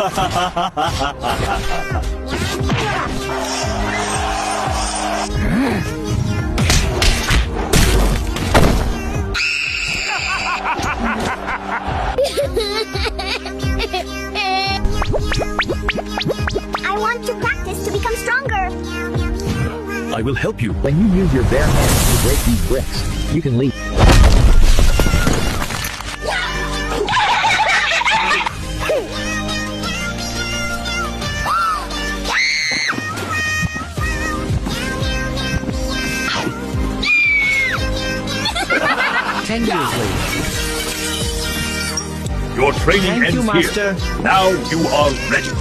I want to practice to become stronger. I will help you. When you use your bare hands to break these bricks, you can leap. Ten years later. Your training Thank ends you, Master. here. Now you are ready.